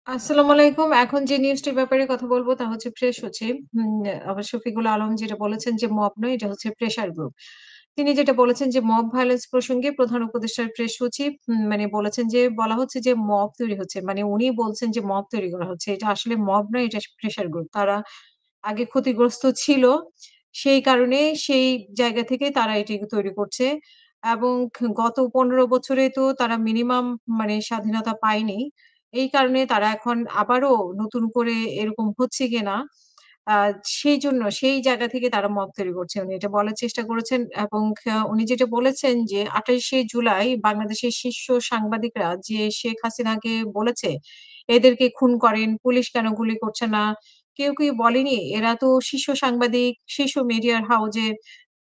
আসসালামু আলাইকুম। এখন যে নিউজটির ব্যাপারে কথা বলব তা হচ্ছে প্রেস সচিব। আবার শফিকুল আলম যেটা বলেছেন যে মব নয়, এটা হচ্ছে প্রেশার গ্রুপ। তিনি যেটা বলেছেন যে মব ভায়োলেন্স প্রসঙ্গে প্রধান উপদেষ্টার প্রেস সচিব মানে বলেছেন যে বলা হচ্ছে যে মব তৈরি হচ্ছে। মানে উনি বলছেন যে মব তৈরি করা হচ্ছে। এটা আসলে মব নয়, এটা প্রেশার গ্রুপ। তারা আগে ক্ষতিগ্রস্ত ছিল। সেই কারণে সেই জায়গা থেকে তারা এটি তৈরি করছে। এবং গত ১৫ বছরে তো তারা মিনিমাম মানে স্বাধীনতা পায়নি। এই কারণে তারা এখন আবারও নতুন করে এরকম হচ্ছে কিনা আ সেইজন্য সেই জায়গা থেকে তারা মত তৈরি করছে। উনি এটা বলার চেষ্টা করেছেন এবং উনি যেটা বলেছেন যে ২৮শে জুলাই বাংলাদেশের শীর্ষ সাংবাদিকরা যে শেখ হাসিনাকে বলেছে, "এদেরকে খুন করেন, পুলিশ কেন গুলি করছে না?" কেউ কি বলেনি? এরা তো শীর্ষ সাংবাদিক, শীর্ষ মিডিয়ার হাউজের।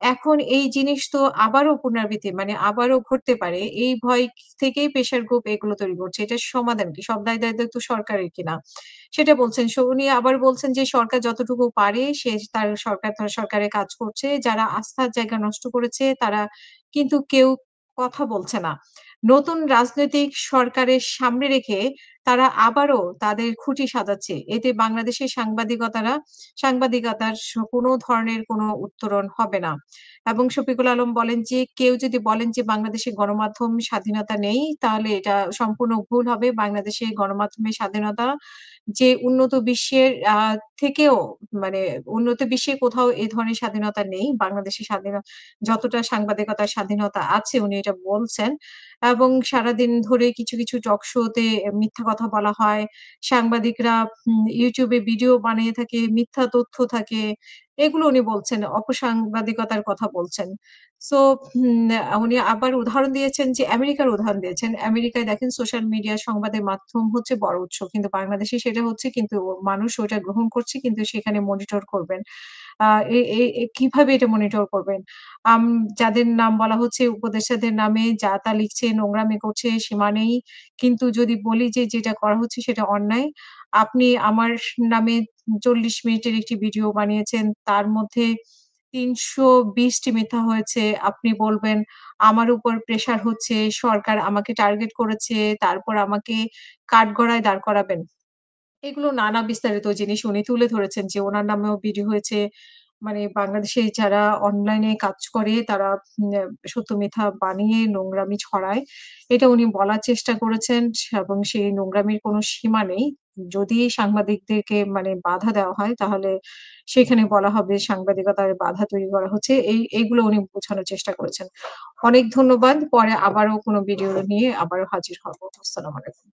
এখন এই জিনিস তো আবারও পুনরাবৃত্তি মানে আবারও ঘটতে পারে। এই ভয় থেকেই প্রেশার গ্রুপ এগুলো তৈরি করছে। এটার সমাধান কি? সব দায়-দায়িত্ব তো সরকারের কিনা? সেটা বলছেন। উনি আবার বলছেন যে সরকার যতটুকু পারে সে তার সরকার তার সরকারের কাজ করছে। যারা আস্থার জায়গা নষ্ট করেছে তারা কিন্তু কেউ কথা বলছে না। নতুন রাজনৈতিক সরকারের সামনে রেখে তারা আবারও তাদের খুঁটি সাজাচ্ছে। এতে বাংলাদেশের সাংবাদিকতার কোনো ধরনের কোনো উত্তরণ হবে না। এবং শফিকুল আলম বলেন যে, কেউ যদি বলেন যে বাংলাদেশে গণমাধ্যম স্বাধীনতা নেই, তাহলে এটা সম্পূর্ণ ভুল হবে। বাংলাদেশে গণমাধ্যমের স্বাধীনতা যে উন্নত বিশ্বের থেকেও মানে উন্নত বিশ্বে কোথাও এ ধরনের স্বাধীনতা নেই। বাংলাদেশের যতটা সাংবাদিকতার স্বাধীনতা আছে উনি এটা বলছেন। এবং সারাদিন ধরে কিছু টক শোতে মিথ্যা কথা বলা হয়। সাংবাদিকরা YouTube এ ভিডিও বানিয়ে থাকে, মিথ্যা তথ্য থাকে। এগুলো উনি বলছেন। অপসাংবাদিকতার কথা বলছেন। সো উনি আবার উদাহরণ দিয়েছেন যে আমেরিকার উদাহরণ দিয়েছেন। আমেরিকায় দেখেন সোশ্যাল মিডিয়া সংবাদের মাধ্যম হচ্ছে বড় উৎস। কিন্তু বাংলাদেশে সেটা হচ্ছে কিন্তু মানুষ ওটা গ্রহণ করছে কিন্তু সেখানে মনিটর করবেন। আ এ এ এ কিভাবে এটা মনিটর করবেন? আম যাদের নাম বলা হচ্ছে উপদেষ্টাদের নামে যা তা লিখছে, নোংরামি করছে, সীমা নেই। কিন্তু যদি বলি যে যেটা করা হচ্ছে সেটা অন্যায়। আপনি আমার নামে ৪০ মিনিটের একটি ভিডিও বানিয়েছেন। তার মধ্যে ৩২০ টি মিথ্যা হয়েছে। আপনি বলবেন আমার উপর প্রেশার হচ্ছে, সরকার আমাকে টার্গেট করেছে, তারপর আমাকে কাঠগড়ায় দাঁড় করাবেন। এগুলো নানা বিস্তারিত জিনিস উনি তুলে ধরেছেন যে উনার নামেও ভিডিও হয়েছে। মানে বাংলাদেশে যারা অনলাইনে কাজ করে তারা সত্য মিথ্যা বানিয়ে নোংরামি ছড়ায়। এটা উনি বলার চেষ্টা করেছেন এবং সেই নোংরামির কোনো সীমা নেই। যদি সাংবাদিকদেরকে মানে বাধা দেওয়া হয় তাহলে সেখানে বলা হবে সাংবাদিকতার বাধা তৈরি করা হচ্ছে। এইগুলো উনি বোঝানোর চেষ্টা করেছেন। অনেক ধন্যবাদ। পরে আবারও কোনো ভিডিও নিয়ে আবারও হাজির হব। আসসালামু আলাইকুম।